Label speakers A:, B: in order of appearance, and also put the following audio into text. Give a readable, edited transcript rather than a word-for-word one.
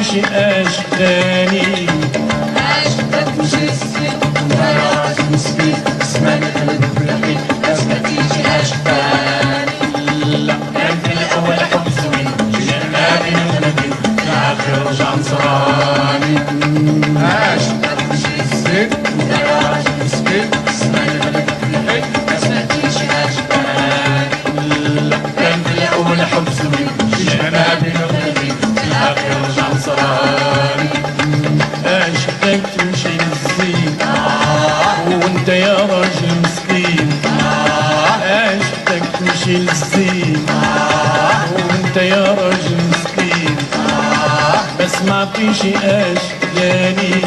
A: فيش اشتاني.
B: عشقك مش السن ولا راجل مسكين، اسمعني قلبك لحين بس ما فيش اشتاني.
A: لا كان في الاول حب سوي جينا بيني ونبين الاخر رجع نصراني.
B: عشقك مش السن ولا راجل مسكين، اسمعني قلبك لحين بس ما فيش اشتاني.
A: لا كان في الاول حب سوي جينا بيني ونبين الاخر رجع نصراني. عشقك تمشي للزين وانت يا راجل مسكين. عشقك تمشي للزين وانت يا راجل مسكين، بس ما فيش اشياني.